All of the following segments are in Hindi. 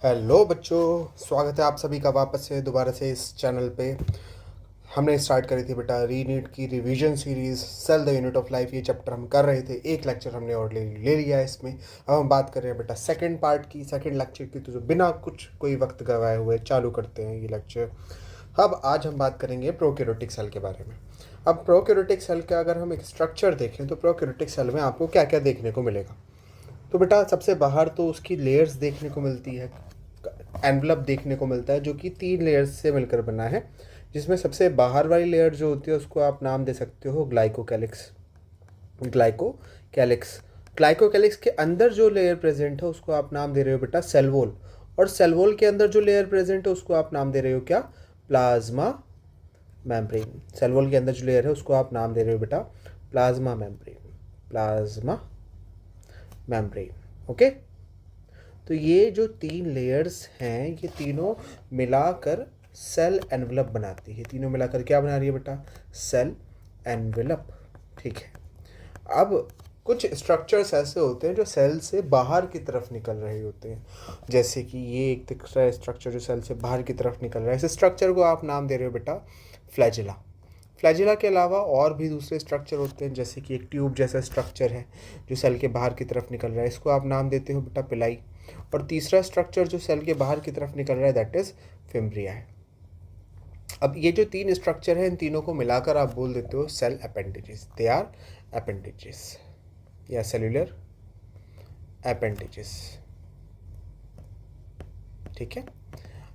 हेलो बच्चों, स्वागत है आप सभी का वापस से दोबारा से इस चैनल पे। हमने स्टार्ट करी थी बेटा रीनीट की revision series cell the unit of life. ये चैप्टर हम कर रहे थे, एक लेक्चर हमने और ले लिया है इसमें। अब हम बात कर रहे हैं बेटा सेकंड पार्ट की, सेकंड लेक्चर की। तो जो बिना कुछ कोई वक्त गवाए हुए चालू करते हैं ये लेक्चर। अब आज हम बात करेंगे प्रोकैरियोटिक सेल के बारे में। अब प्रोकैरियोटिक सेल का अगर हम एक स्ट्रक्चर देखें तो प्रोकैरियोटिक सेल में आपको क्या क्या देखने को मिलेगा। तो बेटा सबसे बाहर तो उसकी लेयर्स देखने को मिलती है, एनवलप देखने को मिलता है जो कि 3 लेयर्स से मिलकर बना है, जिसमें सबसे बाहर वाली लेयर जो होती है उसको आप नाम दे सकते हो ग्लाइकोकैलिक्स। ग्लाइकोकैलिक्स ग्लाइकोकैलिक्स के अंदर जो लेयर प्रेजेंट है उसको आप नाम दे रहे हो बेटा सेल वॉल, और सेल वॉल के अंदर जो लेयर प्रेजेंट है उसको आप नाम दे रहे हो क्या, प्लाज्मा मेम्ब्रेन। सेल वॉल के अंदर जो लेयर है उसको आप नाम दे रहे हो बेटा plasma membrane, plasma membrane. Okay, तो ये जो 3 लेयर्स हैं ये तीनों मिलाकर सेल एनवलप बनाती है। तीनों मिलाकर क्या बना रही है बेटा, सेल एनवलप। ठीक है। अब कुछ स्ट्रक्चर्स ऐसे होते हैं जो सेल से बाहर की तरफ निकल रहे होते हैं, जैसे कि ये एक दिख रहा है स्ट्रक्चर जो सेल से बाहर की तरफ निकल रहा है। इस स्ट्रक्चर को आप नाम दे रहे हो बेटा फ्लैजिला। फ्लैजिला के अलावा और भी दूसरे स्ट्रक्चर होते हैं, जैसे कि एक ट्यूब जैसा स्ट्रक्चर है जो सेल के बाहर की तरफ निकल रहा है, इसको आप नाम देते हो बेटा पिलाई। और तीसरा स्ट्रक्चर जो सेल के बाहर की तरफ निकल रहा है दैट इज फिम्ब्रिया है। अब ये जो 3 स्ट्रक्चर हैं इन तीनों को मिलाकर आप बोल देते हो cell appendages. They are appendages या सेल्यूलर अपेंडेजेस। ठीक है।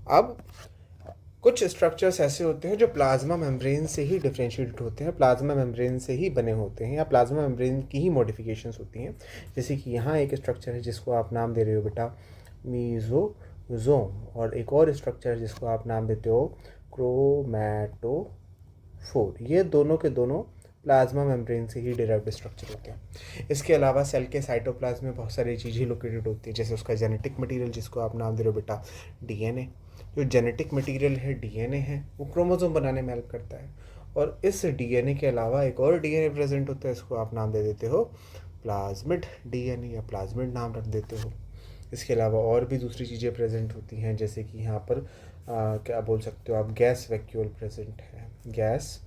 अब कुछ स्ट्रक्चर्स ऐसे होते हैं जो प्लाज्मा मेम्ब्रेन से ही डिफ्रेंशिएटेड होते हैं, प्लाज्मा मेम्ब्रेन से ही बने होते हैं, या प्लाज्मा मेम्ब्रेन की ही मॉडिफिकेशंस होती हैं। जैसे कि यहाँ एक स्ट्रक्चर है जिसको आप नाम दे रहे हो बेटा मीजोजोम, और एक और स्ट्रक्चर है जिसको आप नाम देते हो क्रोमैटोफोर। ये दोनों के दोनों प्लाज्मा मेम्ब्रेन से ही डिराइव्ड स्ट्रक्चर होते हैं। इसके अलावा सेल के साइटोप्लाज्म में बहुत सारी चीज़ें लोकेटेड होती है, जैसे उसका जेनेटिक मटेरियल जिसको आप नाम दे रहे हो बेटा डीएनए। जो जेनेटिक मटेरियल है डीएनए है वो क्रोमोसोम बनाने में हेल्प करता है, और इस डीएनए के अलावा एक और डीएनए प्रेजेंट होता है, इसको आप नाम दे देते हो प्लाज्मिड डीएनए या प्लाज्मिड नाम रख देते हो। इसके अलावा और भी दूसरी चीज़ें प्रेजेंट होती हैं, जैसे कि यहाँ पर क्या बोल सकते हो आप, गैस वैक्यूल प्रेजेंट है, गैस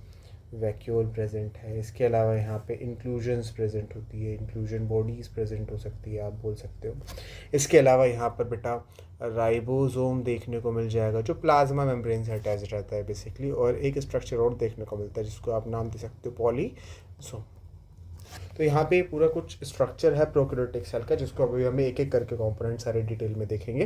वैक्यूल प्रेजेंट है। इसके अलावा यहाँ पे इंक्लूजन्स प्रेजेंट होती है, इंक्लूजन बॉडीज़ प्रेजेंट हो सकती है, आप बोल सकते हो। इसके अलावा यहाँ पर बेटा राइबोसोम देखने को मिल जाएगा जो प्लाज्मा मेम्ब्रेन से अटैच रहता है बेसिकली, और एक स्ट्रक्चर और देखने को मिलता है जिसको आप नाम दे सकते हो पॉलीसोम। तो यहाँ पे पूरा कुछ स्ट्रक्चर है प्रोकैरियोटिक सेल का, जिसको अभी हमें एक एक करके कंपोनेंट सारे डिटेल में देखेंगे।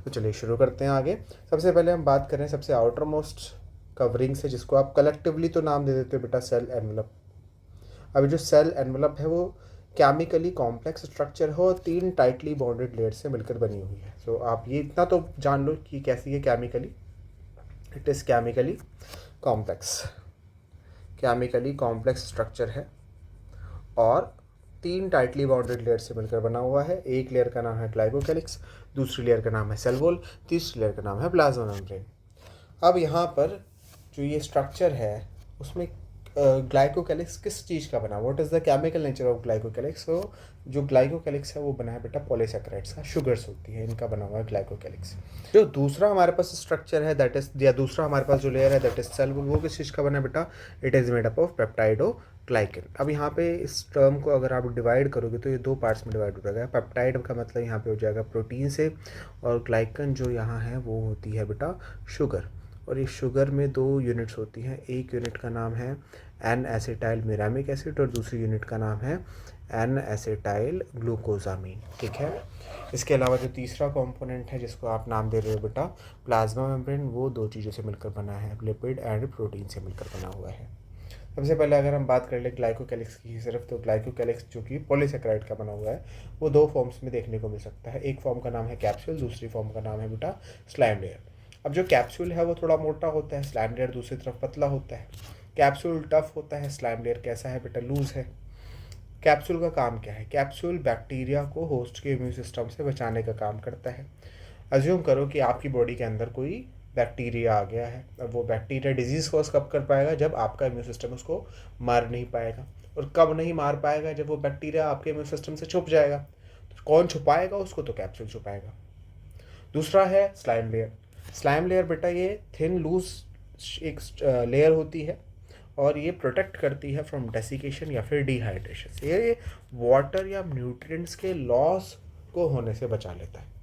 तो चलिए शुरू करते हैं आगे। सबसे पहले हम बात करें सबसे आउटर मोस्ट कवरिंग से, जिसको आप कलेक्टिवली तो नाम दे देते हो बेटा सेल एनवलप। अभी जो सेल एनवलप है वो केमिकली कॉम्प्लेक्स स्ट्रक्चर है और 3 टाइटली बॉन्डेड लेयर से मिलकर बनी हुई है। तो आप ये इतना तो जान लो कि कैसी है chemically, it is chemically complex. Chemically complex structure है और 3 टाइटली बाउंडेड लेयर से मिलकर बना हुआ है। एक लेयर का नाम है ग्लाइकोकैलिक्स, दूसरी लेयर का नाम है सेल वॉल, तीसरी लेयर का नाम है प्लाज्मा मेम्ब्रेन। अब यहाँ पर जो ये स्ट्रक्चर है उसमें ग्लाइकोकैलिक्स किस चीज़ का बना, what is the chemical nature of glycocalyx. तो जो ग्लाइकोकैलिक्स है वो बना है बेटा पॉलीसैकेराइड्स का, शुगर्स होती है, इनका बना हुआ है ग्लाइकोकैलिक्स। जो दूसरा हमारे पास स्ट्रक्चर है दैट इज, या दूसरा हमारे पास जो लेयर है दैट इज सेल वॉल, वो किस चीज़ का बना है बेटा, it is made up of पेप्टाइडो glycan. अब यहाँ पे इस टर्म को अगर आप डिवाइड करोगे तो ये 2 पार्ट्स में डिवाइड हो जाएगा। पेप्टाइड का मतलब यहाँ पे हो जाएगा प्रोटीन से, और ग्लाइकन जो यहाँ है वो होती है बेटा शुगर। और इस शुगर में 2 यूनिट्स होती हैं, एक यूनिट का नाम है एन एसिटाइल मिरामिक एसिड और दूसरी यूनिट का नाम है एन एसिटाइल ग्लूकोजामीन। ठीक है। इसके अलावा जो तीसरा कंपोनेंट है जिसको आप नाम दे रहे हो बेटा प्लाज्मा मेम्ब्रेन, वो 2 चीज़ों से मिलकर बना है, लिपिड एंड प्रोटीन से मिलकर बना हुआ है। सबसे पहले अगर हम बात कर ले ग्लाइकोकैलिक्स की सिर्फ, तो ग्लाइकोकैलिक्स जो कि पॉलीसैकेराइड का बना हुआ है वो 2 फॉर्म्स में देखने को मिल सकता है। एक फॉर्म का नाम है कैप्सूल, दूसरी फॉर्म का नाम है बेटा स्लाइम लेयर। अब जो कैप्सूल है वो थोड़ा मोटा होता है, स्लाइम लेयर दूसरी तरफ पतला होता है। कैप्सूल टफ होता है, स्लाइम लेयर कैसा है बेटा, लूज है। कैप्सूल का काम क्या है, कैप्सूल बैक्टीरिया को होस्ट के इम्यून सिस्टम से बचाने का काम करता है। अज्यूम करो कि आपकी बॉडी के अंदर कोई बैक्टीरिया आ गया है, अब वो बैक्टीरिया डिजीज़ कॉज कब कर पाएगा, जब आपका इम्यून सिस्टम उसको मार नहीं पाएगा। और कब नहीं मार पाएगा, जब वो बैक्टीरिया आपके इम्यून सिस्टम से छुप जाएगा। तो कौन छुपाएगा उसको, तो कैप्सूल छुपाएगा। दूसरा है स्लाइम लेयर। स्लाइम लेयर बेटा ये थिन लूज एक लेयर होती है और ये प्रोटेक्ट करती है फ्रॉम डेसिकेशन या फिर डिहाइड्रेशन से। ये वाटर या न्यूट्रिएंट्स के लॉस को होने से बचा लेता है।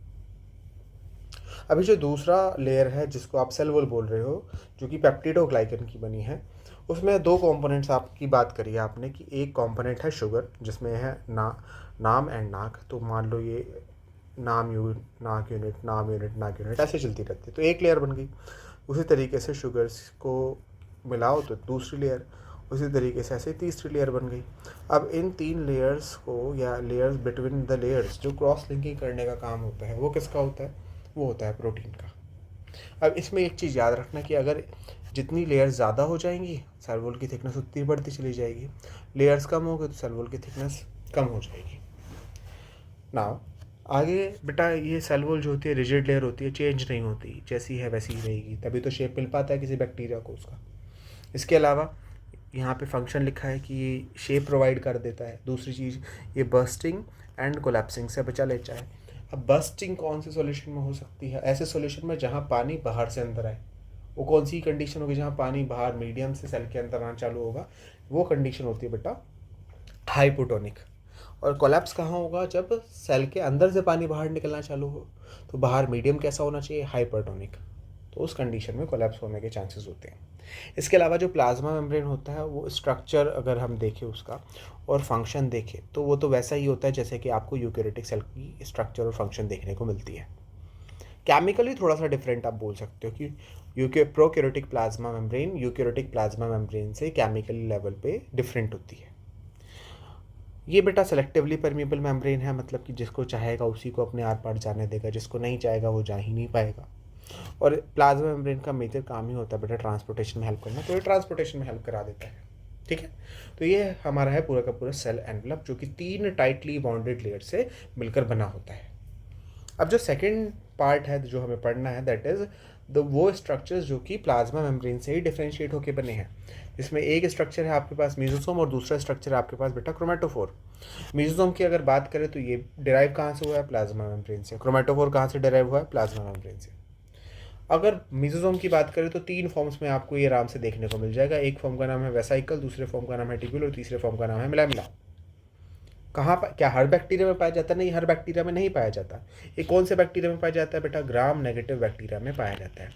अभी जो दूसरा लेयर है जिसको आप सेल वॉल बोल रहे हो, जो कि पेप्टिडोग्लाइकन की बनी है, उसमें दो कंपोनेंट्स आपकी बात करी है आपने कि एक कंपोनेंट है शुगर जिसमें है नाम एंड नाक। तो मान लो ये नाक यूनिट ऐसे चलती रहती है, तो एक लेयर बन गई। उसी तरीके से शुगर्स को मिलाओ तो दूसरी लेयर, उसी तरीके से ऐसे तीसरी लेयर बन गई। अब इन तीन लेयर्स को या लेयर्स बिटवीन द लेयर्स जो क्रॉस लिंकिंग करने का काम होता है वो किसका होता है? वो होता है प्रोटीन का। अब इसमें एक चीज़ याद रखना कि अगर जितनी लेयर्स ज़्यादा हो जाएंगी सेल वॉल की थिकनेस उतनी बढ़ती चली जाएगी, लेयर्स कम हो गई तो सेल वॉल की थिकनेस कम हो जाएगी। नाउ आगे बेटा ये सेल वॉल जो होती है रिजिड लेयर होती है, चेंज नहीं होती, जैसी है वैसी ही रहेगी, तभी तो शेप मिल पाता है किसी बैक्टीरिया को उसका। इसके अलावा यहाँ पे फंक्शन लिखा है कि ये शेप प्रोवाइड कर देता है। दूसरी चीज़ ये बर्स्टिंग एंड कोलैप्सिंग से बचा लेता है। अब बर्स्टिंग कौन से सॉल्यूशन में हो सकती है? ऐसे सॉल्यूशन में जहाँ पानी बाहर से अंदर आए। वो कौन सी कंडीशन होगी जहाँ पानी बाहर मीडियम से सेल के अंदर आना चालू होगा? वो कंडीशन होती है बेटा हाइपोटोनिक। और कोलैप्स कहाँ होगा? जब सेल के अंदर से पानी बाहर निकलना चालू हो। तो बाहर मीडियम कैसा होना चाहिए? हाइपरटोनिक। तो उस कंडीशन में कोलैप्स होने के चांसेस होते हैं। इसके अलावा जो प्लाज्मा मेम्ब्रेन होता है वो स्ट्रक्चर अगर हम देखें उसका और फंक्शन देखें तो वो तो वैसा ही होता है जैसे कि आपको यूकेरियोटिक सेल की स्ट्रक्चर और फंक्शन देखने को मिलती है। केमिकली थोड़ा सा डिफरेंट आप बोल सकते हो कि prokaryotic plasma membrane eukaryotic plasma membrane से केमिकली लेवल पे डिफरेंट होती है। ये बेटा सेलेक्टिवली परमिएबल मेम्ब्रेन है, मतलब कि जिसको चाहेगा उसी को अपने आर पार जाने देगा, जिसको नहीं चाहेगा वो जा ही नहीं पाएगा। और प्लाज्मा मेम्ब्रेन का मेजर काम ही होता है बेटा ट्रांसपोर्टेशन में हेल्प करना, तो ये ट्रांसपोर्टेशन में हेल्प करा देता है। ठीक है, तो ये हमारा है पूरा का पूरा सेल एनवलप जो कि 3 टाइटली बॉन्डेड लेयर से मिलकर बना होता है। अब जो सेकेंड पार्ट है जो हमें पढ़ना है दैट इज वो स्ट्रक्चर्स जो कि प्लाज्मा मेम्ब्रेन से ही डिफरेंशिएट होकर बने हैं, जिसमें एक स्ट्रक्चर है आपके पास मेसोसोम और दूसरा स्ट्रक्चर है आपके पास बेटा क्रोमेटोफोर। मेसोसोम की अगर बात करें तो ये डिराइव कहाँ से हुआ है? प्लाज्मा मेम्ब्रेन से। क्रोमेटोफोर कहाँ से डिराइव हुआ है? प्लाज्मा मेम्ब्रेन से। अगर मेसोसोम की बात करें तो 3 फॉर्म्स में आपको ये आराम से देखने को मिल जाएगा। एक फॉर्म का नाम है वेसाइकल, दूसरे फॉर्म का नाम है टिब्यूल और तीसरे फॉर्म का नाम है मिलामिला। कहाँ पर क्या हर बैक्टीरिया में पाया जाता है? नहीं, हर बैक्टीरिया में नहीं पाया जाता। ये कौन से बैक्टीरिया में पाया जाता है बेटा? ग्राम नेगेटिव बैक्टीरिया में पाया जाता है।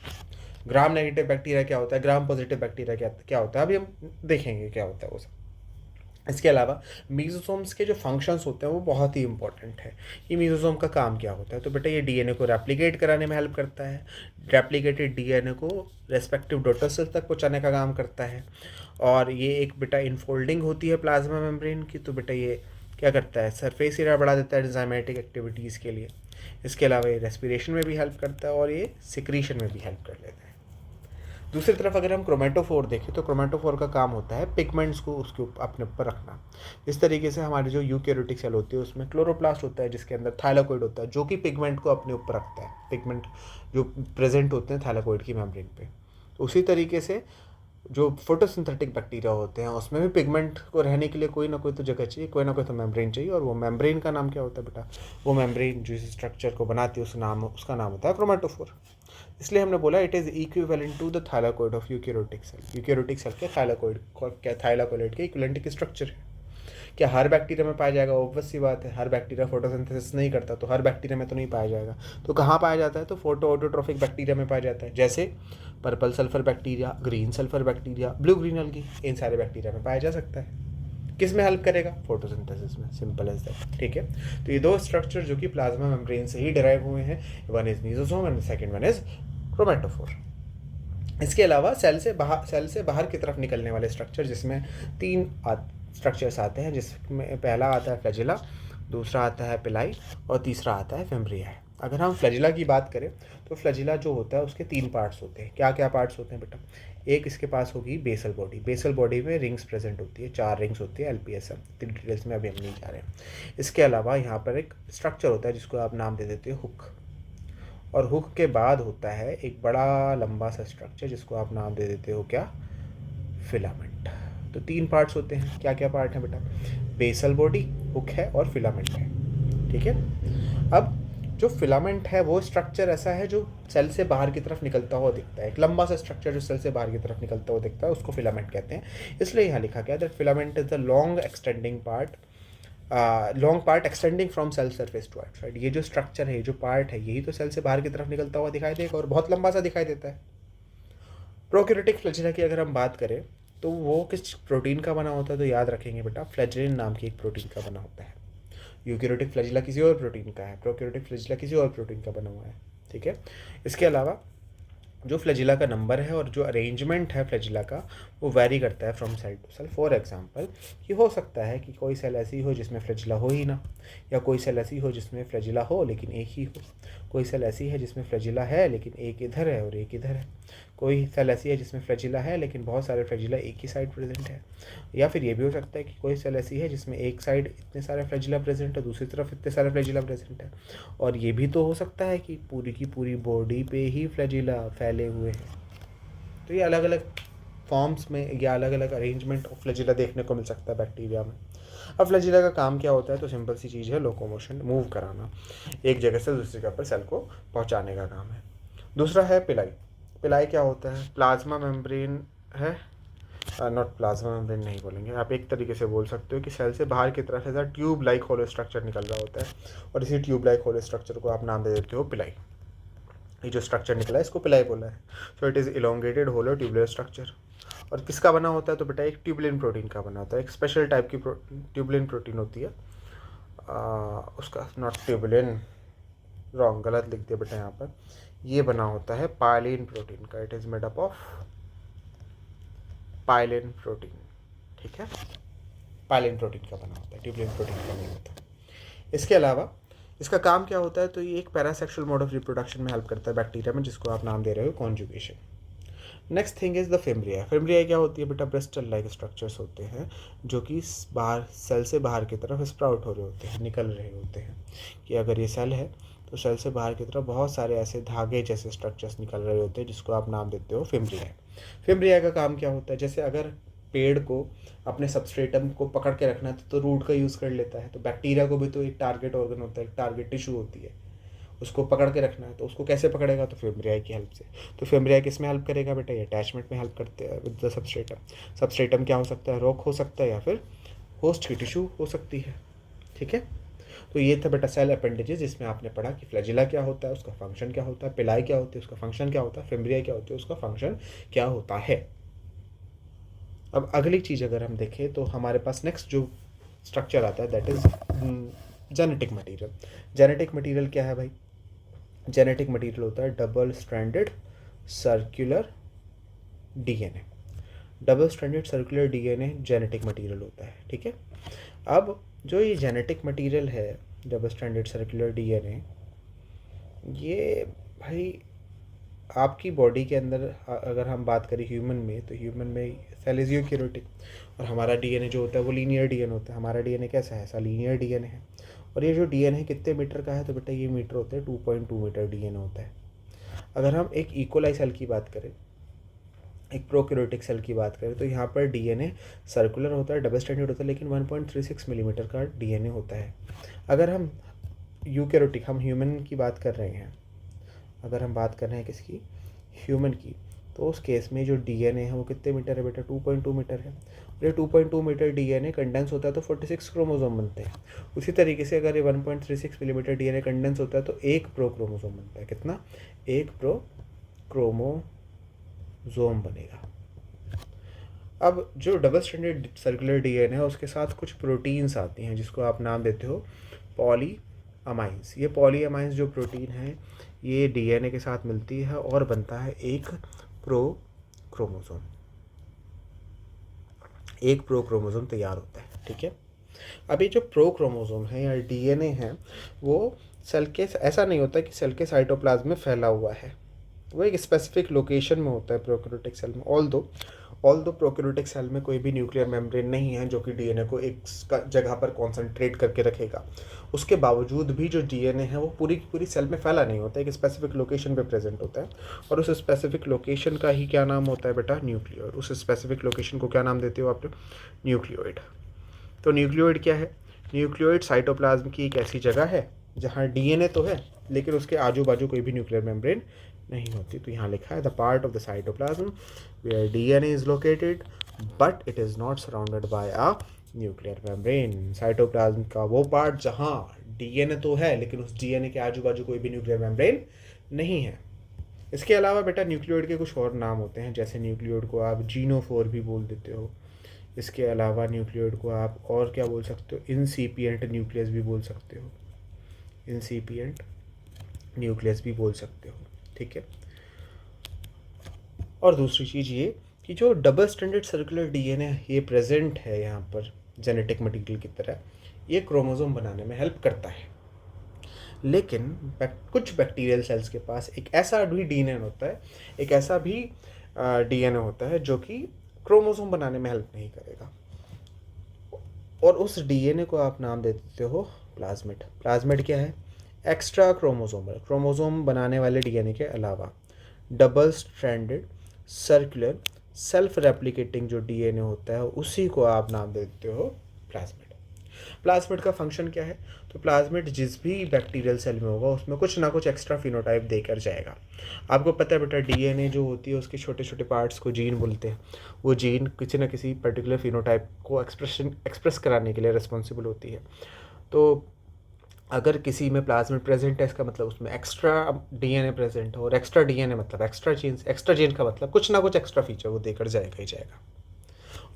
ग्राम नेगेटिव बैक्टीरिया क्या होता है? ग्राम पॉजिटिव बैक्टीरिया क्या होता है? अभी हम देखेंगे क्या होता है वो सब। इसके अलावा मीजोसोम्स के जो फंक्शंस होते हैं वो बहुत ही इंपॉर्टेंट है। ये मीजोसोम का काम क्या होता है? तो बेटा ये डीएनए को रेप्लिकेट कराने में हेल्प करता है। रेप्लिकेटेड डीएनए को रेस्पेक्टिव डॉटर सेल्स तक पहुंचाने का काम करता है। और ये एक बेटा इनफोल्डिंग होती है प्लाज्मा मेम्ब्रेन की, तो बेटा ये क्या करता है? सरफेस एरिया बढ़ा देता है एंजाइमेटिक एक्टिविटीज़ के लिए। इसके अलावा ये रेस्पिरेशन में भी हेल्प करता है और ये सिक्रीशन में भी हेल्प कर लेता है। दूसरी तरफ अगर हम क्रोमेटोफोर देखें तो क्रोमेटोफोर का काम होता है पिगमेंट्स को उसके अपने ऊपर रखना। इस तरीके से हमारी जो यूकेरियोटिक सेल होती है उसमें क्लोरोप्लास्ट होता है जिसके अंदर थाइलाकोइड होता है जो कि पिगमेंट को अपने ऊपर रखता है। पिगमेंट जो प्रेजेंट होते हैं थाइलाकोइड की मेम्ब्रेन पे। तो उसी तरीके से जो फोटोसिंथेटिक बैक्टीरिया होते हैं उसमें भी पिगमेंट को रहने के लिए कोई ना कोई तो जगह चाहिए, कोई ना कोई तो मेम्ब्रेन चाहिए। और वो मेम्ब्रेन का नाम क्या होता है बेटा? वो मेम्ब्रेन जो इस स्ट्रक्चर को बनाती है उसका नाम होता है क्रोमेटोफोर। इसलिए हमने बोला it is equivalent to the thylakoid of eukaryotic cell. Eukaryotic cell के थाइलाकोइड के इक्विवेलेंट स्ट्रक्चर है। क्या हर बैक्टीरिया में पाया जाएगा? ऑब्वियस सी बात है, हर बैक्टीरिया फोटोसिंथेसिस नहीं करता, तो हर बैक्टीरिया में तो नहीं पाया जाएगा। तो कहाँ पाया जाता है? तो फोटो ऑटोट्रोफिक बैक्टीरिया में पाया जाता है, जैसे purple sulphur bacteria, green sulphur bacteria, blue green algae, इन सारे बैक्टीरिया में पाया जा सकता है। किस में हेल्प करेगा? फोटोसिंथेसिस में। Simple as that. ठीक है, तो ये दो स्ट्रक्चर जो कि प्लाज्मा मेम्ब्रेन से ही डिराइव हुए हैं, one is mesosome and second one is chromatophore. इसके अलावा सेल से बाहर की तरफ निकलने वाले स्ट्रक्चर जिसमें 3 स्ट्रक्चर्स आते हैं, जिसमें पहला आता है फ्लैजिला, दूसरा आता है पिलाई और तीसरा आता है फिम्ब्रिया। अगर हम फ्लैजिला की बात करें तो फ्लैजिला जो होता है उसके 3 पार्ट्स होते हैं। क्या क्या पार्ट्स होते हैं बेटा? एक इसके पास होगी बेसल बॉडी। बेसल बॉडी में रिंग्स प्रेजेंट होती है, 4 रिंग्स होती है LPSM। इतनी डिटेल्स में अभी हम नहीं जा रहे हैं। इसके अलावा यहाँ पर एक स्ट्रक्चर होता है जिसको आप नाम दे देते हो हुक। और हुक के बाद होता है एक बड़ा लंबा सा स्ट्रक्चर जिसको आप नाम दे देते हो क्या? फिलामेंट। तो 3 पार्ट्स होते हैं। क्या क्या पार्ट है बेटा? बेसल बॉडी, हुक है और फिलामेंट है। ठीक है, अब जो फिलामेंट है वो स्ट्रक्चर ऐसा है जो सेल से बाहर की तरफ निकलता हुआ दिखता है, एक लंबा सा स्ट्रक्चर जो सेल से बाहर की तरफ निकलता हुआ दिखता है उसको फिलामेंट कहते हैं। इसलिए यहाँ लिखा गया that filament is the long part extending from cell surface to outside. ये जो स्ट्रक्चर है, जो पार्ट है, यही तो सेल से बाहर की तरफ निकलता हुआ दिखाई देगा और बहुत लंबा सा दिखाई देता है। प्रोकैरियोटिक फ्लैजिला की अगर हम बात करें तो वो किस प्रोटीन का बना होता है, तो याद रखेंगे बेटा, फ्लैजिलिन नाम की एक प्रोटीन का बना होता है। यूकैरियोटिक फ्लैजिला किसी और प्रोटीन का है, प्रोकैरियोटिक फ्लैजिला किसी और प्रोटीन का बना हुआ है, ठीक है। इसके अलावा जो फ्लैजिला का नंबर है और जो अरेंजमेंट है फ्लैजिला का, वो वैरी करता है from cell to cell. For example, कि हो सकता है कि कोई सेल ऐसी हो जिसमें फ्लैजिला हो ही ना, या कोई सेल ऐसी हो जिसमें फ्लैजिला हो लेकिन एक ही हो, कोई सेल ऐसी है जिसमें फ्लैजिला है लेकिन एक इधर है और एक इधर है, कोई सेल ऐसी है जिसमें फ्लैजिला है लेकिन बहुत सारे फ्लैजिला एक ही साइड प्रेजेंट है, या फिर ये भी हो सकता है कि कोई सेल ऐसी है जिसमें एक साइड इतने सारे फ्लैजिला प्रेजेंट है, दूसरी तरफ इतने सारे फ्लैजिला प्रेजेंट है। और ये भी तो हो सकता है कि पूरी की पूरी बॉडी पे ही फ्लैजिला फैले हुए हैं। तो ये अलग अलग फॉर्म्स में या अलग अलग अरेंजमेंट ऑफ फ्लैजिला देखने को मिल सकता है बैक्टीरिया में। अब फ्लैजिला का काम क्या होता है, तो सिंपल सी चीज़ है, लोकोमोशन, मूव कराना, एक जगह से दूसरी जगह पर सेल को पहुंचाने का काम है। दूसरा है पिलाई। पिलाई क्या होता है, प्लाज्मा मेम्ब्रेन है, नॉट प्लाज्मा मेम्ब्रेन नहीं बोलेंगे, आप एक तरीके से बोल सकते हो कि सेल से बाहर की तरफ ऐसा ट्यूब लाइक होलो स्ट्रक्चर निकल रहा होता है और इसी ट्यूब लाइक होलो स्ट्रक्चर को आप नाम दे देते हो पिलाई। ये जो स्ट्रक्चर निकला है इसको पिलाई बोला है। So it is elongated hollow tubular structure. और किसका बना होता है, तो बेटा एक ट्यूबुलिन प्रोटीन का बना होता है, एक स्पेशल टाइप की ट्यूबुलिन प्रोटीन होती है, उसका नॉट ट्यूबुलिन, रॉन्ग, गलत लिख दिया बेटा यहाँ पर, ये बना होता है पाइलिन प्रोटीन का। It is made up of pilin protein, ठीक है, पाइलिन प्रोटीन का बना होता है, ट्यूबुलिन प्रोटीन का नहीं होता। इसके अलावा इसका काम क्या होता है, तो ये एक पैरासेक्सुअल मोड ऑफ रिप्रोडक्शन में हेल्प करता है बैक्टीरिया में, जिसको आप नाम दे रहे हो conjugation. Next thing is the fimbriae. Fimbriae क्या होती है बेटा, ब्रिस्टल लाइक स्ट्रक्चर्स होते हैं जो कि बाहर, सेल से बाहर की तरफ स्प्राउट हो रहे होते हैं, निकल रहे होते हैं। कि अगर ये सेल है तो सेल से बाहर की तरफ बहुत सारे ऐसे धागे जैसे स्ट्रक्चर्स निकल रहे होते हैं, जिसको आप नाम देते हो फेम्ब्रिया। फेम्ब्रिया का काम क्या होता है, जैसे अगर पेड़ को अपने सबस्ट्रेटम को पकड़ के रखना है तो रूट का यूज़ कर लेता है, तो बैक्टीरिया को भी तो एक टारगेट ऑर्गन होता है, एक टारगेट टिश्यू होती है, उसको पकड़ के रखना है, तो उसको कैसे पकड़ेगा, तो फेम्ब्रिया की हेल्प से। तो फेम्ब्रिया किस में हेल्प करेगा बेटा, ये अटैचमेंट में हेल्प करते हैं विद द सबस्ट्रेटम। सबस्ट्रेटम क्या हो सकता है, रॉक हो सकता है या फिर होस्ट की टिश्यू हो सकती है, ठीक है। तो ये था बेटा सेल अपेंडेजेस, जिसमें आपने पढ़ा कि फ्लैजिला क्या होता है, उसका फंक्शन क्या होता है, पिलाई क्या होती है, उसका फंक्शन क्या होता है, फेम्ब्रिया क्या होती है, उसका फंक्शन क्या होता है। अब अगली चीज़ अगर हम देखें तो हमारे पास नेक्स्ट जो स्ट्रक्चर आता है that is genetic material. Genetic material क्या है भाई, जेनेटिक मटेरियल होता है double stranded circular DNA. Double stranded circular DNA genetic material होता है, ठीक है। अब जो ये जेनेटिक मटेरियल है डबल स्ट्रैंडेड सर्कुलर डीएनए, ये भाई आपकी बॉडी के अंदर अगर हम बात करें ह्यूमन में, तो ह्यूमन में सेल इज यूकैरियोटिक और हमारा डीएनए जो होता है वो लीनियर डीएनए होता है। हमारा डीएनए कैसा है, ऐसा लीनियर डीएनए है। और ये जो डीएनए कितने मीटर का है, तो बेटा ये मीटर होते हैं 2.2 मीटर डीएनए होता है। अगर हम एक इकोलाई सेल की बात करें, एक प्रोकैरियोटिक सेल की बात करें, तो यहाँ पर डीएनए सर्कुलर होता है, डबल स्ट्रैंडेड होता है, लेकिन 1.36 मिलीमीटर का डीएनए होता है। अगर हम यूकैरियोटिक, हम ह्यूमन की बात कर रहे हैं, अगर हम बात कर रहे हैं किसकी, ह्यूमन की, तो उस केस में जो डीएनए है वो कितने मीटर है बेटा, 2.2 मीटर है। और ये 2.2 मीटर डीएनए कंडेंस होता है तो 46 क्रोमोसोम बनते हैं। उसी तरीके से अगर ये 1.36 मिलीमीटर डीएनए कंडेंस होता है तो एक प्रो क्रोमोसोम बनता है। कितना, एक प्रो क्रोमोसोम बनेगा। अब जो डबल स्ट्रैंडेड सर्कुलर डीएनए है उसके साथ कुछ प्रोटीन्स आती हैं जिसको आप नाम देते हो पॉलीअमाइंस। ये पॉलीअमाइंस जो प्रोटीन है ये डीएनए के साथ मिलती है और बनता है एक प्रो क्रोमोसोम। एक प्रो क्रोमोसोम तैयार होता है, ठीक है। अब ये जो प्रो क्रोमोसोम है या डीएनए है वो सेल के, ऐसा नहीं होता कि सेल के साइटोप्लाज्म में फैला हुआ है, वो एक स्पेसिफिक लोकेशन में होता है प्रोकैरियोटिक सेल में। ऑल दो प्रोकैरियोटिक सेल में कोई भी न्यूक्लियर मेम्ब्रेन नहीं है जो कि डीएनए को एक जगह पर कॉन्सेंट्रेट करके रखेगा। उसके बावजूद भी जो डीएनए है वो पूरी की पूरी सेल में फैला नहीं होता, एक स्पेसिफिक लोकेशन पे प्रेजेंट होता है। और उस स्पेसिफिक लोकेशन का ही क्या नाम होता है बेटा, न्यूक्लियोइड। उस स्पेसिफिक लोकेशन को क्या नाम देते हो आप, न्यूक्लियोइड। तो न्यूक्लियोइड क्या है, न्यूक्लियोइड साइटोप्लाज्म की एक ऐसी जगह है जहाँ डीएनए तो है लेकिन उसके आजू बाजू कोई भी न्यूक्लियर मेम्ब्रेन नहीं होती। तो यहाँ लिखा है the part of the cytoplasm where DNA is located but it is not surrounded by a nuclear membrane. Cytoplasm का वो पार्ट जहाँ डीएनए तो है लेकिन उस डीएनए के आजू बाजू कोई भी न्यूक्लियर मेम्ब्रेन नहीं है। इसके अलावा बेटा न्यूक्लियोइड के कुछ और नाम होते हैं, जैसे न्यूक्लियोइड को आप जीनोफोर भी बोल देते हो। इसके अलावा न्यूक्लियोइड को आप और क्या बोल सकते हो, इंसिपिएंट न्यूक्लियस भी बोल सकते हो, इंसिपिएंट न्यूक्लियस भी बोल सकते हो। ठीक है। और दूसरी चीज़ ये कि जो डबल स्ट्रैंडेड सर्कुलर डीएनए ये प्रेजेंट है यहाँ पर जेनेटिक मटेरियल की तरह, ये क्रोमोसोम बनाने में हेल्प करता है। लेकिन कुछ बैक्टीरियल सेल्स के पास एक ऐसा भी डीएनए होता है, एक ऐसा भी डीएनए होता है जो कि क्रोमोसोम बनाने में हेल्प नहीं करेगा, और उस डीएनए को आप नाम दे देते हो प्लाज्मिड। प्लाज्मिड क्या है? एक्स्ट्रा क्रोमोसोमल, क्रोमोसोम बनाने वाले डीएनए के अलावा double stranded circular self replicating जो डीएनए होता है उसी को आप नाम दे देते हो प्लाज्मिड। प्लाज्मिड का फंक्शन क्या है? तो प्लाज्मिड जिस भी बैक्टीरियल सेल में होगा उसमें कुछ ना कुछ एक्स्ट्रा फिनोटाइप देकर जाएगा। आपको पता है बेटा डीएनए जो होती है उसके छोटे छोटे पार्ट्स को जीन बोलते हैं। वो जीन किसी ना किसी पर्टिकुलर फिनोटाइप को एक्सप्रेस कराने के लिए रिस्पॉन्सिबल होती है। तो अगर किसी में प्लाज्मिड प्रेजेंट है इसका मतलब उसमें एक्स्ट्रा डीएनए प्रेजेंट है, और एक्स्ट्रा डीएनए मतलब एक्स्ट्रा जीन का मतलब कुछ ना कुछ एक्स्ट्रा फीचर वो देकर जाएगा ही जाएगा।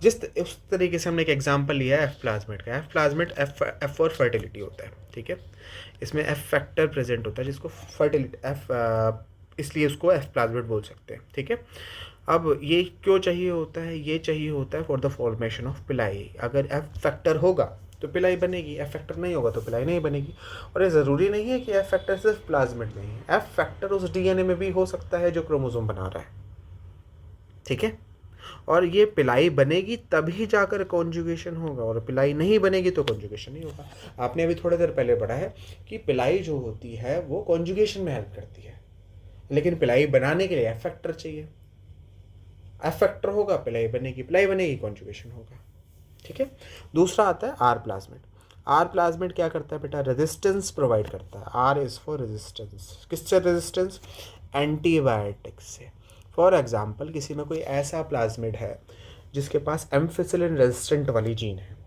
उस तरीके से हमने एक एग्जांपल लिया है एफ प्लाज्मिड का। F plasmid F for fertility होता है। ठीक है। इसमें एफ फैक्टर प्रेजेंट होता है जिसको फर्टिलिटी इसलिए उसको एफ प्लाज्मिड बोल सकते हैं। ठीक है। अब ये क्यों चाहिए होता है? ये चाहिए होता है फॉर द फॉर्मेशन ऑफ पिलाई। अगर एफ फैक्टर होगा तो पिलाई बनेगी, एफ फैक्टर नहीं होगा तो पिलाई नहीं बनेगी। और ये ज़रूरी नहीं है कि एफ फैक्टर सिर्फ प्लाज्मिड में ही है, एफ फैक्टर उस डीएनए में भी हो सकता है जो क्रोमोसोम बना रहा है। ठीक है। और ये पिलाई बनेगी तभी जाकर कॉन्जुगेशन होगा, और पिलाई नहीं बनेगी तो कॉन्जुगेशन नहीं होगा। आपने अभी थोड़ी देर पहले पढ़ा है कि पिलाई जो होती है वो कॉन्जुगेशन में हेल्प करती है, लेकिन पिलाई बनाने के लिए एफ फैक्टर चाहिए। एफ फैक्टर होगा पिलाई बनेगी कॉन्जुगेशन होगा। ठीक है। दूसरा आता है आर प्लाज्मिड। आर प्लाज्मिड क्या करता है बेटा? रेजिस्टेंस प्रोवाइड करता है। R is for resistance. किससे रेजिस्टेंस? एंटीबायोटिक्स से। फॉर एग्जाम्पल किसी में कोई ऐसा प्लाज्मिड है जिसके पास एम्फिसिलिन रेजिस्टेंट वाली जीन है।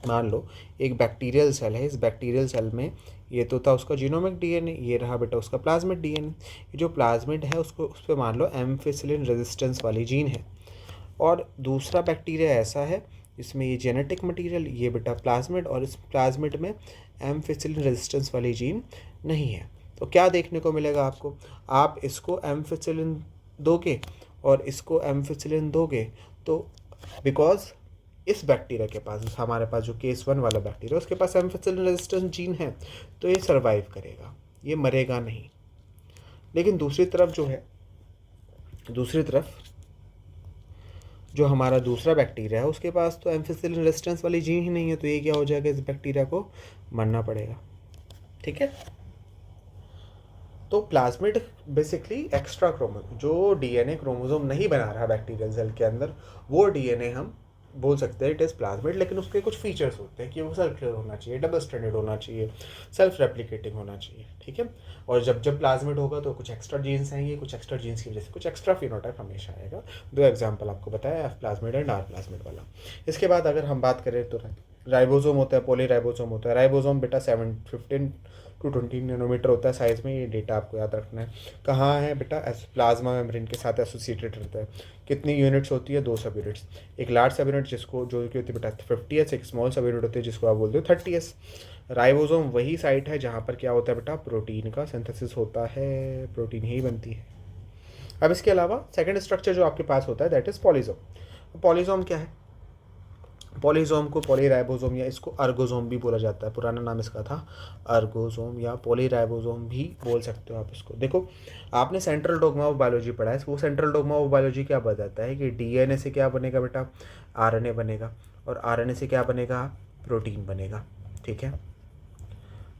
मान लो एक बैक्टीरियल सेल है, इस बैक्टीरियल सेल में ये तो था उसका जीनोमिक डीएनए, ये रहा बेटा उसका प्लाज्मिड डीएनए। ये जो प्लाज्मिड है उसको उस पर मान लो एम्फिसिलिन रेजिस्टेंस वाली जीन है, और दूसरा बैक्टीरिया ऐसा है इसमें ये जेनेटिक मटेरियल, ये बेटा प्लाज्मिड, और इस प्लाज्मिड में एम्फिसिलिन रेजिस्टेंस वाली जीन नहीं है। तो क्या देखने को मिलेगा आपको? आप इसको एम्फिसिलिन दोगे और इसको एम्फिसिलिन दोगे तो बिकॉज इस बैक्टीरिया के पास, हमारे पास जो केस 1 वाला बैक्टीरिया उसके पास एम्फिसिलिन रेजिस्टेंस जीन है, तो ये सर्वाइव करेगा, ये मरेगा नहीं। लेकिन दूसरी तरफ जो हमारा दूसरा बैक्टीरिया है उसके पास तो एम्फिसिलिन रेजिस्टेंस वाली जीन ही नहीं है, तो ये क्या हो जाएगा? इस बैक्टीरिया को मरना पड़ेगा। ठीक है। तो प्लाज्मिड बेसिकली एक्स्ट्रा क्रोमोसोम, जो डीएनए क्रोमोसोम नहीं बना रहा बैक्टीरियल सेल के अंदर, वो डीएनए हम बोल सकते हैं इट इज़ प्लाज्मिड। लेकिन उसके कुछ फीचर्स होते हैं कि वो सर्कुलर होना चाहिए, डबल स्ट्रैंडेड होना चाहिए, सेल्फ रेप्लिकेटिंग होना चाहिए। ठीक है। और जब प्लाज्मिड होगा तो कुछ एक्स्ट्रा जीन्स आएंगे, कुछ एक्स्ट्रा जीन्स की वजह से कुछ एक्स्ट्रा फिनोटाइप हमेशा आएगा। 2 एग्जाम्पल आपको बताया, F plasmid and R plasmid वाला। इसके बाद अगर हम बात करें तो राइबोसोम होता है, पॉलीराइबोसोम होता है। राइबोसोम बेटा 15 to 20 नैनोमीटर होता है साइज़ में। ये डेटा आपको याद रखना है। कहाँ है बेटा? प्लाज्मा मेम्ब्रेन के साथ एसोसिएटेड रहता है। कितनी यूनिट्स होती है? 2 सब यूनिट्स। एक लार्ज सब यूनिट जिसको जो कि होती है बेटा 50s, एक स्मॉल सब यूनिट होती है जिसको आप बोलते हो 30s। राइबोसोम वही साइट है जहाँ पर क्या होता है बेटा? प्रोटीन का सिंथेसिस होता है, प्रोटीन ही बनती है। अब इसके अलावा सेकेंड स्ट्रक्चर जो आपके पास होता है दैट इज़ पॉलीसोम। पॉलीसोम क्या है? पॉलीसोम को पॉलीराइबोसोम या इसको अर्गोसोम भी बोला जाता है, पुराना नाम इसका था अर्गोसोम या पॉलीराइबोसोम भी बोल सकते हो आप इसको। देखो आपने सेंट्रल डोगमा ऑफ बायोलॉजी पढ़ा है, वो सेंट्रल डोगमा ऑफ बायोलॉजी क्या बताता है कि डीएनए से क्या बनेगा बेटा? आरएनए बनेगा, और आरएनए से क्या बनेगा? प्रोटीन बनेगा। ठीक है।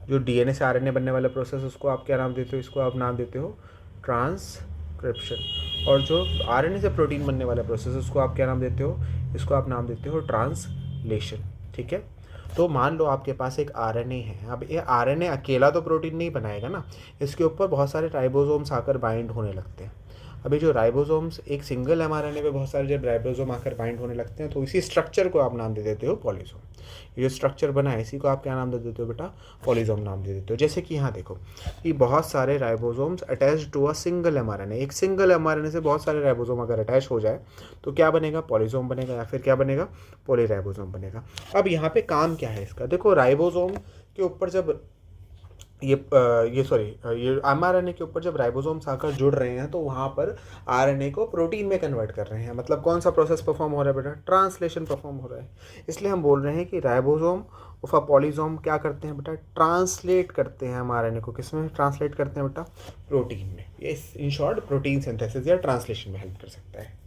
जो डीएनए से आरएनए बनने वाला प्रोसेस उसको आप क्या नाम देते हो? इसको आप नाम देते हो ट्रांसक्रिप्शन। और जो आरएनए से प्रोटीन बनने वाला प्रोसेस उसको आप क्या नाम देते हो? इसको आप नाम देते हो ट्रांसलेशन। ठीक है। तो मान लो आपके पास एक आरएनए है। अब ये आरएनए अकेला तो प्रोटीन नहीं बनाएगा ना, इसके ऊपर बहुत सारे राइबोसोम्स आकर बाइंड होने लगते हैं। अभी जो राइबोसोम्स एक सिंगल एमआरएनए पे बहुत सारे जब राइबोसोम आकर बाइंड होने लगते हैं तो इसी स्ट्रक्चर को आप नाम दे देते हो पॉलीसोम। ये जो स्ट्रक्चर बना है इसी को आप क्या नाम दे देते हो बेटा, पॉलीसोम नाम दे देते हो। जैसे कि यहाँ देखो कि बहुत सारे ribosomes attach to a single mRNA, एक सिंगल एमआरएनए से बहुत सारे राइबोसोम अगर अटैच हो जाए तो क्या बनेगा, पॉलीसोम बनेगा, या फिर क्या बनेगा, पॉलीराइबोसोम बनेगा। अब यहाँ पे काम क्या है इसका, देखो राइबोसोम के ऊपर जब ये एमआरएनए के ऊपर जब राइबोसोम्स आकर जुड़ रहे हैं तो वहाँ पर आरएनए को प्रोटीन में कन्वर्ट कर रहे हैं। मतलब कौन सा प्रोसेस परफॉर्म हो रहा है बेटा, ट्रांसलेशन परफॉर्म हो रहा है। इसलिए हम बोल रहे हैं कि राइबोसोम ऑफ अ पॉलीसोम क्या करते हैं बेटा, ट्रांसलेट करते हैं एमआरएनए को। किस में ट्रांसलेट करते हैं बेटा, प्रोटीन में। ये इन शॉर्ट प्रोटीन सिंथेसिस या ट्रांसलेशन में हेल्प कर सकता है।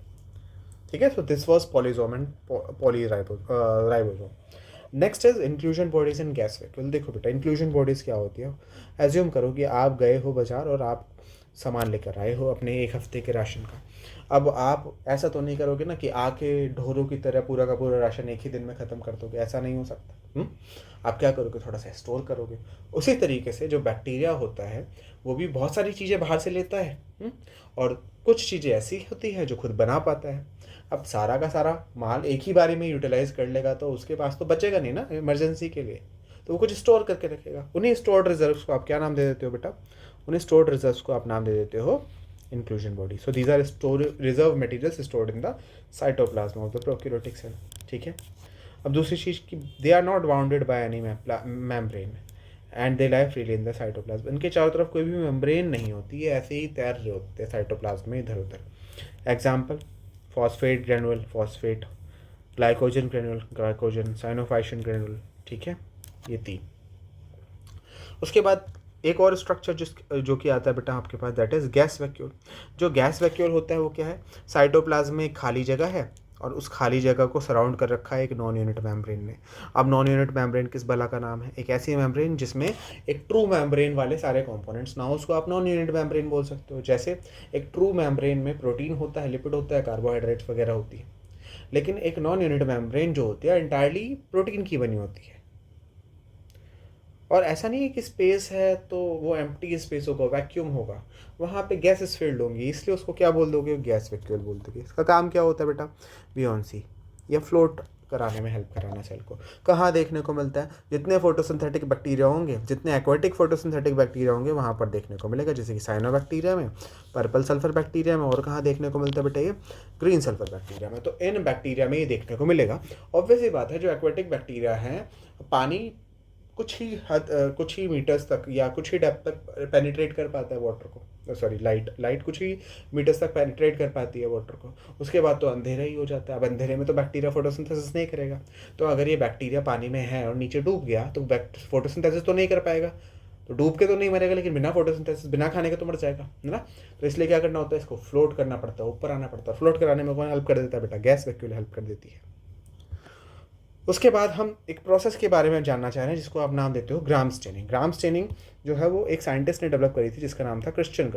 ठीक है, so this was polysome and ribosome. Next is inclusion bodies in gas vacuole. देखो बेटा इंक्लूजन बॉडीज क्या होती है, एज्यूम करो कि आप गए हो बाजार और आप सामान लेकर आए हो अपने एक हफ्ते के राशन का। अब आप ऐसा तो नहीं करोगे ना कि आके ढोरों की तरह पूरा का पूरा राशन एक ही दिन में ख़त्म कर दोगे, ऐसा नहीं हो सकता। आप क्या करोगे, थोड़ा सा स्टोर करोगे। उसी तरीके से जो बैक्टीरिया होता है वो भी बहुत सारी चीज़ें बाहर से लेता है, और कुछ चीज़ें ऐसी होती हैं जो खुद बना पाता है। अब सारा का सारा माल एक ही बारी में यूटिलाइज कर लेगा तो उसके पास तो बचेगा नहीं ना इमरजेंसी के लिए, तो वो कुछ स्टोर करके रखेगा। उन्हीं स्टोर्ड रिजर्व्स को आप क्या नाम दे देते हो बेटा, उन्हीं स्टोर्ड रिजर्व्स को आप नाम दे देते हो inclusion body. So these are reserve materials stored in the cytoplasm of the prokaryotic cell. ठीक है, अब दूसरी चीज़ की they are not bounded by any membrane and they lie freely in the cytoplasm. इनके चारों तरफ कोई भी मेम्ब्रेन नहीं होती है, ऐसे ही तैर रहे होते हैं साइटोप्लाज्म में इधर उधर। Example, phosphate granule, phosphate, glycogen granule, glycogen, cyanophycin granule. ठीक है, ये 3। उसके बाद एक और स्ट्रक्चर जो कि आता है बेटा आपके पास, दैट इज गैस वैक्यूल। जो गैस वैक्यूल होता है वो क्या है, साइटोप्लाज्म में एक खाली जगह है और उस खाली जगह को सराउंड कर रखा है एक नॉन यूनिट मेम्ब्रेन ने। अब नॉन यूनिट मेम्ब्रेन किस बला का नाम है, एक ऐसी मेम्ब्रेन जिसमें एक ट्रू मेम्ब्रेन वाले सारे कंपोनेंट्स ना हो, उसको आप नॉन यूनिट मेम्ब्रेन बोल सकते हो। जैसे एक ट्रू मेम्ब्रेन में प्रोटीन होता है, लिपिड होता है, कार्बोहाइड्रेट्स वगैरह होती है, लेकिन एक नॉन यूनिट मेम्ब्रेन जो होती है एंटायरली प्रोटीन की बनी होती है। और ऐसा नहीं है कि स्पेस है तो वो एम्प्टी स्पेस होगा, वैक्यूम होगा, वहाँ पे गैसेस फील्ड होंगी, इसलिए उसको क्या बोल दोगे, गैस वैक्यूल बोल दोगे। इसका काम क्या होता है बेटा, बियॉन्सी या फ्लोट कराने में हेल्प कराना सेल को। कहाँ देखने को मिलता है, जितने फोटोसिंथेटिक बैक्टीरिया होंगे, जितने एक्वाटिक फोटोसिंथेटिक बैक्टीरिया होंगे वहाँ पर देखने को मिलेगा, जैसे कि साइनोबैक्टीरिया में, पर्पल सल्फर बैक्टीरिया में, और कहाँ देखने को मिलता है बेटा, ये ग्रीन सल्फर बैक्टीरिया में। तो इन बैक्टीरिया में ये देखने को मिलेगा। ऑब्वियस ही बात है, जो एक्वाटिक बैक्टीरिया हैं पानी कुछ ही मीटर्स तक या कुछ ही डेप्थ तक पेनिट्रेट कर पाता है वाटर को, सॉरी लाइट कुछ ही मीटर्स तक पेनिट्रेट कर पाती है वाटर को, उसके बाद तो अंधेरा ही हो जाता है। अब अंधेरे में तो बैक्टीरिया फोटोसिंथेसिस नहीं करेगा, तो अगर ये बैक्टीरिया पानी में है और नीचे डूब गया तो फोटोसिंथेसिस तो नहीं कर पाएगा, तो डूब के तो नहीं मरेगा, लेकिन बिना फोटोसिंथेसिस बिना खाने के तो मर जाएगा, है ना। तो इसलिए क्या करना होता है, इसको फ्लोट करना पड़ता है, ऊपर आना पड़ता है। फ्लोट कराने में कौन हेल्प कर देता है बेटा, गैस वैक्यूल हेल्प कर देती है। उसके बाद हम एक प्रोसेस के बारे में जानना चाह रहे हैं जिसको आप नाम देते हो ग्राम स्टेनिंग। ग्राम स्टेनिंग जो है वो एक साइंटिस्ट ने डेवलप करी थी जिसका नाम था क्रिश्चियन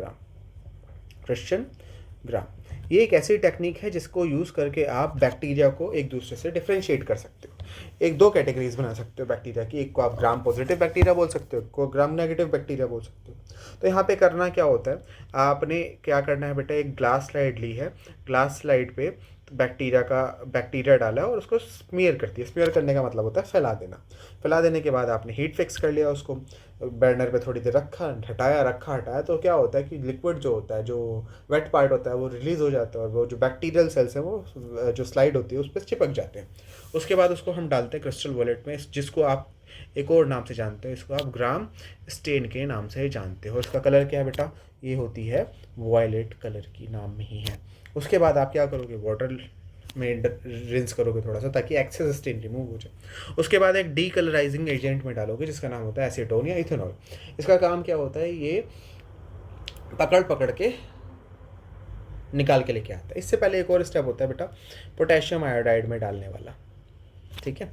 ग्राम। ये एक ऐसी टेक्निक है जिसको यूज़ करके आप बैक्टीरिया को एक दूसरे से डिफ्रेंशिएट कर सकते हो। एक दो कैटेगरीज बना सकते हो बैक्टीरिया की, एक को आप ग्राम पॉजिटिव बैक्टीरिया बोल सकते हो, एक को ग्राम नेगेटिव बैक्टीरिया बोल सकते हो। तो यहाँ पे करना क्या होता है, आपने क्या करना है बेटा, एक ग्लास स्लाइड ली है, ग्लास स्लाइड पे बैक्टीरिया डाला है और उसको स्मीयर करती है। स्मीयर करने का मतलब होता है फैला देना। फैला देने के बाद आपने हीट फिक्स कर लिया, उसको बर्नर पे थोड़ी देर रखा, हटाया, तो क्या होता है कि लिक्विड जो होता है, जो वेट पार्ट होता है वो रिलीज़ हो जाता है और वो जो बैक्टीरियल सेल्स हैं वो जो स्लाइड होती है उस पर चिपक जाते हैं। उसके बाद उसको हम डालते हैं क्रिस्टल वॉलेट में, जिसको आप एक और नाम से जानते हो, इसको आप ग्राम स्टेन के नाम से जानते हो। इसका कलर क्या है बेटा, ये होती है वायलेट कलर की, नाम में ही है। उसके बाद आप क्या करोगे, वाटर में रिंस करोगे थोड़ा सा ताकि एक्सेस स्टेन रिमूव हो जाए। उसके बाद एक डीकलराइजिंग एजेंट में डालोगे जिसका नाम होता है एसीटोन या इथेनॉल। इसका काम क्या होता है, ये पकड़ के निकाल के लेके आता है। इससे पहले एक और स्टेप होता है बेटा, पोटेशियम आयोडाइड में डालने वाला। ठीक है,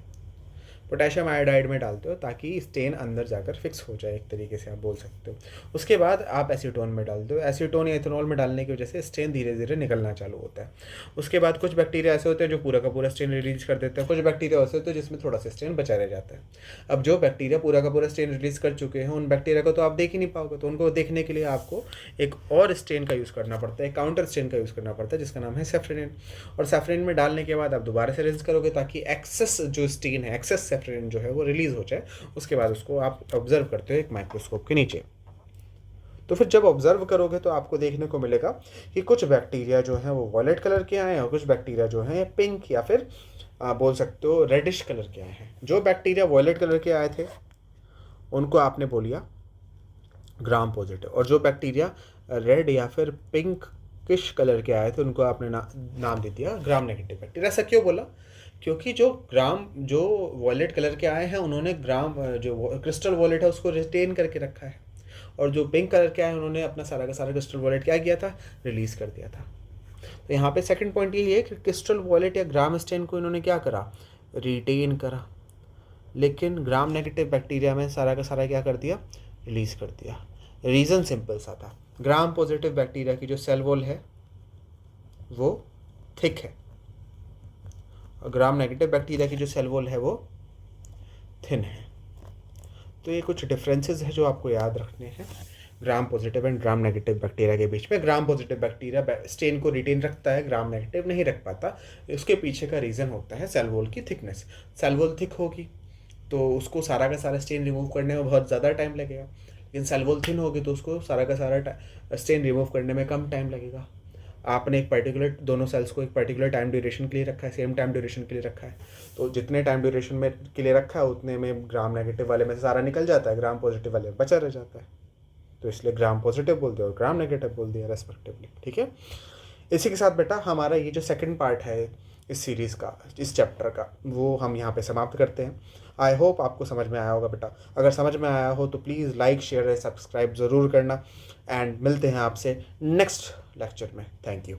पोटेशियम आयोडाइड में डालते हो ताकि स्टेन अंदर जाकर फिक्स हो जाए, एक तरीके से आप बोल सकते हो। उसके बाद आप एसीटोन में डालते हो। एसीटोन या इथेनॉल में डालने की वजह से स्टेन धीरे धीरे निकलना चालू होता है। उसके बाद कुछ बैक्टीरिया ऐसे होते हैं जो पूरा का पूरा स्टेन रिलीज कर देते हैं, कुछ बैक्टीरिया ऐसे होते हैं जिसमें थोड़ा सा स्टेन बचा रह जाता है। अब जो बैक्टीरिया पूरा का पूरा स्टेन रिलीज कर चुके हैं उन बैक्टीरिया को तो आप देख ही नहीं पाओगे, तो उनको देखने के लिए आपको एक और स्टेन का यूज़ करना पड़ता है, काउंटर स्टेन का यूज़ करना पड़ता है जिसका नाम है सेफ्रेनिन। और सेफ्रेनिन में डालने के बाद आप दोबारा से रिंस करोगे ताकि एक्सेस जो स्टेन है, एक्सेस सेफ्रेनिन जो है वो रिलीज हो जाए। उसके बाद उसको आप ऑब्जर्व करते हो एक माइक्रोस्कोप के नीचे। तो फिर जब ऑब्जर्व करोगे तो आपको देखने को मिलेगा कि कुछ बैक्टीरिया जो हैं वो वॉयलेट कलर के आए हैं और कुछ बैक्टीरिया जो हैं पिंक या फिर बोल सकते हो रेडिश कलर के आए हैं। जो बैक्टीरिया वॉयलेट कलर के आए थे उनको आपने बोलिया ग्राम पॉजिटिव, और जो बैक्टीरिया रेड या फिर पिंक किश कलर के आए थे उनको आपने नाम दे दिया ग्राम नेगेटिव बैक्टीरिया। ऐसा क्यों बोला? क्योंकि जो वॉयलेट कलर के आए हैं उन्होंने ग्राम जो क्रिस्टल वॉलेट है उसको रिटेन करके रखा है, और जो पिंक कलर के आए हैं उन्होंने अपना सारा का सारा क्रिस्टल वॉलेट क्या किया था, रिलीज़ कर दिया था। तो यहाँ पे सेकंड पॉइंट ये है कि क्रिस्टल वॉलेट या ग्राम स्टेन को इन्होंने क्या करा, रिटेन करा, लेकिन ग्राम नेगेटिव बैक्टीरिया में सारा का सारा क्या कर दिया, रिलीज़ कर दिया। रीज़न सिंपल सा था, ग्राम पॉजिटिव बैक्टीरिया की जो सेल वॉल है वो थिक है और ग्राम नेगेटिव बैक्टीरिया की जो सेल वॉल है वो थिन है। तो ये कुछ डिफरेंसेस है जो आपको याद रखने हैं gram positive and gram negative bacteria के बीच में। ग्राम पॉजिटिव बैक्टीरिया स्टेन को रिटेन रखता है, ग्राम नेगेटिव नहीं रख पाता। उसके पीछे का रीज़न होता है सेल वॉल की थिकनेस। सेल वॉल थिक होगी तो उसको सारा का सारा स्टेन रिमूव करने में बहुत ज़्यादा टाइम लगेगा, लेकिन सेल वॉल थिन होगी तो उसको सारा का सारा स्टेन रिमूव करने में कम टाइम लगेगा। आपने एक पर्टिकुलर दोनों सेल्स को एक पर्टिकुलर टाइम ड्यूरेशन के लिए रखा है, सेम टाइम ड्यूरेशन के लिए रखा है, तो जितने टाइम ड्यूरेशन में के लिए रखा है उतने में ग्राम नेगेटिव वाले में से सारा निकल जाता है, ग्राम पॉजिटिव वाले में बचा रह जाता है। तो इसलिए ग्राम पॉजिटिव बोल दिया और ग्राम नेगेटिव बोल दिया रेस्पेक्टिवली। ठीक है, इसी के साथ बेटा हमारा ये जो सेकंड पार्ट है इस सीरीज़ का, इस चैप्टर का, वो हम यहाँ पे समाप्त करते हैं। आई होप आपको समझ में आया होगा बेटा। अगर समझ में आया हो तो प्लीज़ लाइक शेयर सब्सक्राइब ज़रूर करना, एंड मिलते हैं आपसे नेक्स्ट लेक्चर में। Thank you.